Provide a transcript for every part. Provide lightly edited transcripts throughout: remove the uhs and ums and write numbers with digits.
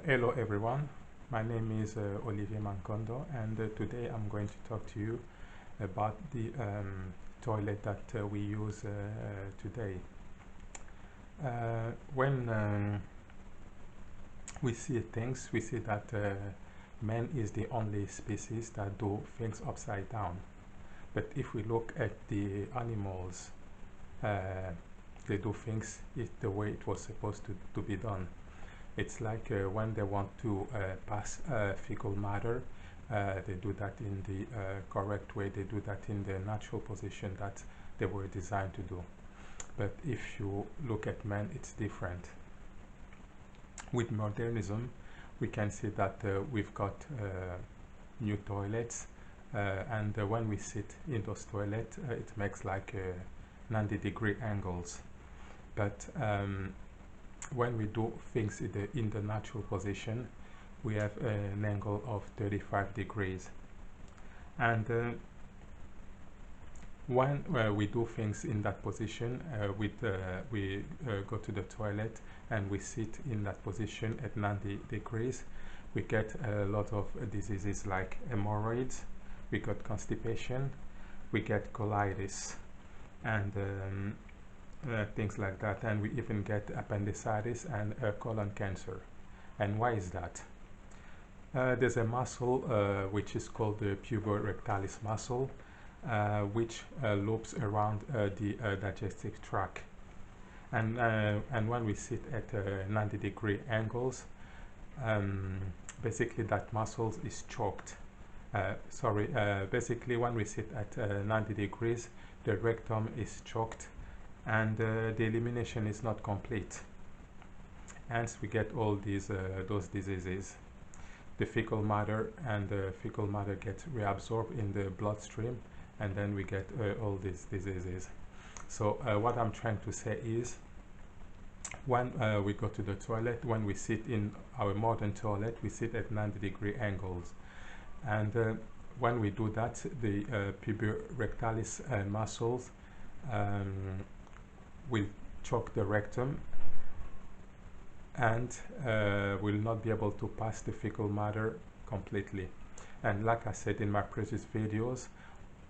Hello everyone, my name is Olivier Mankondo, and today I'm going to talk to you about the toilet that we use today. When we see things, we see that man is the only species that do things upside down. But if we look at the animals, they do things the way it was supposed to be done. It's like when they want to pass fecal matter, they do that in the correct way. They do that in the natural position that they were designed to do. But if you look at man, it's different. With modernism, we can see that we've got new toilets, and when we sit in those toilets, it makes like 90-degree angles. But when we do things in the natural position, we have an angle of 35 degrees. And when we do things in that position, we go to the toilet and we sit in that position at 90 degrees, we get a lot of diseases like hemorrhoids, we got constipation, we get colitis, and things like that, and we even get appendicitis and colon cancer. And why is that? There's a muscle which is called the puborectalis muscle, which loops around the digestive tract, and when we sit at 90-degree angles, basically that muscle is choked. Basically when we sit at 90 degrees, the rectum is choked, and the elimination is not complete. Hence we get all these those diseases. The fecal matter gets reabsorbed in the bloodstream, and then we get all these diseases. So what I'm trying to say is, when we go to the toilet, when we sit in our modern toilet, we sit at 90-degree angles, and when we do that, the puborectalis muscles will choke the rectum and will not be able to pass the fecal matter completely. And like I said in my previous videos,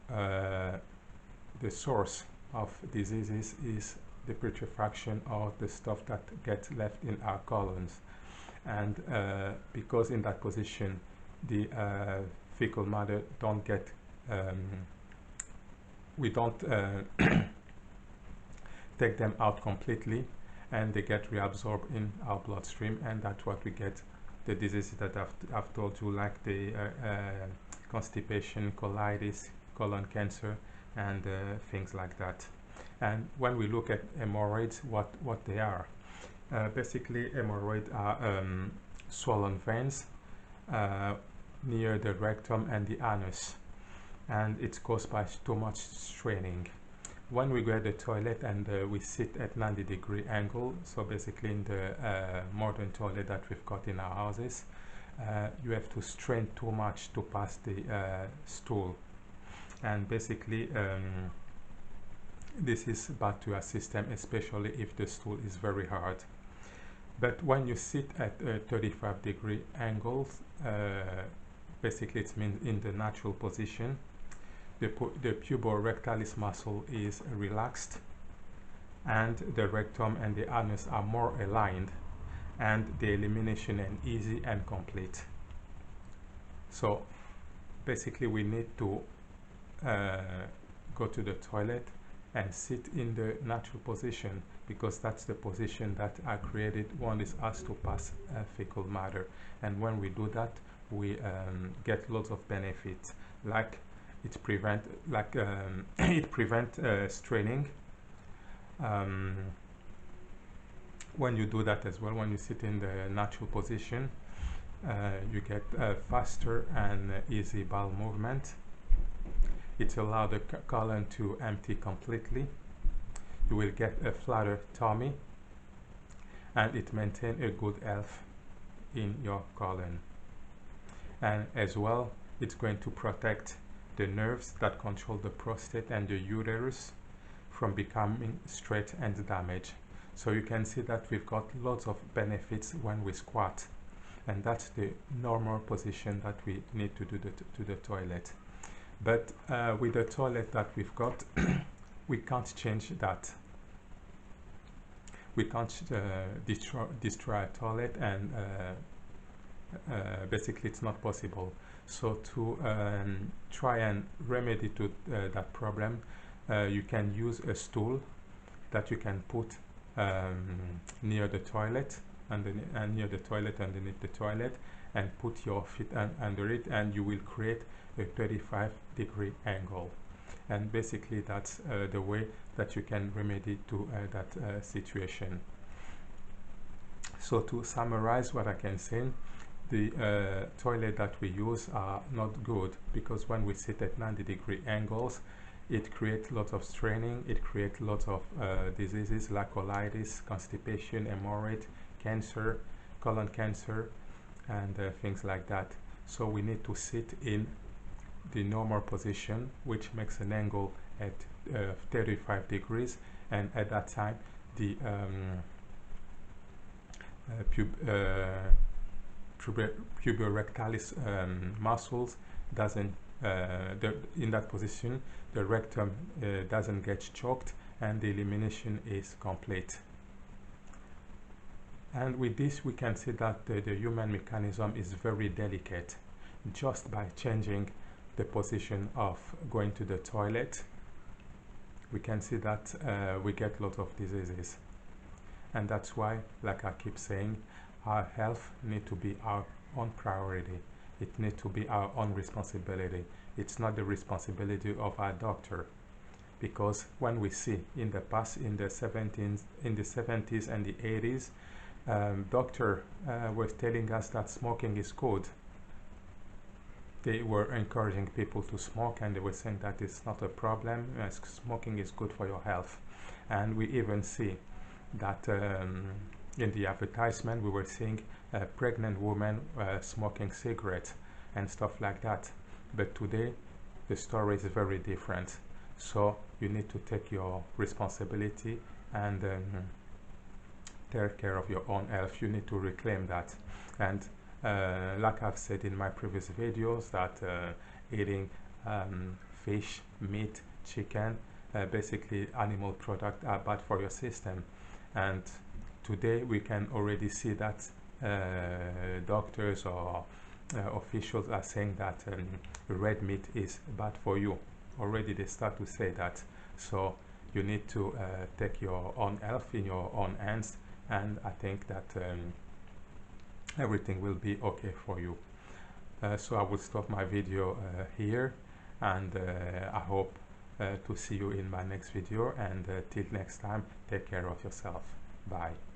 the source of diseases is the putrefaction of the stuff that gets left in our colons. And because in that position the fecal matter don't get we don't take them out completely, and they get reabsorbed in our bloodstream, and that's what we get the diseases that I've told you, like the constipation, colitis, colon cancer, and things like that. And when we look at hemorrhoids, what they are, basically hemorrhoids are swollen veins near the rectum and the anus, and it's caused by too much straining. When we go to the toilet and we sit at 90-degree angle, so basically in the modern toilet that we've got in our houses, you have to strain too much to pass the stool, and basically this is bad to our system, especially if the stool is very hard. But when you sit at 35-degree angles, basically it means in the natural position, the puborectalis muscle is relaxed, and the rectum and the anus are more aligned, and the elimination is easy and complete. So basically we need to go to the toilet and sit in the natural position, because that's the position that I created when it's asked to pass fecal matter. And when we do that, we get lots of benefits, like it prevent straining. When you do that as well, when you sit in the natural position, you get faster and easy bowel movement. It allows the colon to empty completely. You will get a flatter tummy, and it maintains a good health in your colon. And as well, it's going to protect the nerves that control the prostate and the uterus from becoming straight and damaged. So you can see that we've got lots of benefits when we squat. and that's the normal position that we need to do to the toilet. But with the toilet that we've got, we can't change that. We can't destroy a toilet, and basically it's not possible. So to try and remedy to that problem, you can use a stool that you can put near the toilet, near the toilet, underneath the toilet, and put your feet under it, and you will create a 35-degree angle. And basically that's the way that you can remedy to that situation. So to summarize what I can say, the toilet that we use are not good, because when we sit at 90-degree angles, it creates lots of straining, it creates lots of diseases like colitis, constipation, hemorrhoid, cancer, colon cancer, and things like that. So we need to sit in the normal position, which makes an angle at 35 degrees, and at that time the puborectalis muscles doesn't in that position the rectum doesn't get choked, and the elimination is complete. And with this we can see that the human mechanism is very delicate. Just by changing the position of going to the toilet, we can see that we get lots of diseases. And that's why, like I keep saying, our health needs to be our own priority. It needs to be our own responsibility. It's not the responsibility of our doctor, because when we see in the past, in the 70s and the 80s, doctor was telling us that smoking is good. They were encouraging people to smoke, and they were saying that it's not a problem, smoking is good for your health. And we even see that in the advertisement we were seeing pregnant women smoking cigarettes and stuff like that. But today the story is very different. So you need to take your responsibility and take care of your own health. You need to reclaim that. And like I've said in my previous videos, that eating fish, meat, chicken, basically animal products, are bad for your system. And today we can already see that doctors or officials are saying that red meat is bad for you. Already they start to say that. So you need to take your own health in your own hands, and I think that everything will be okay for you. So I will stop my video here, and I hope to see you in my next video, and till next time, take care of yourself. Bye.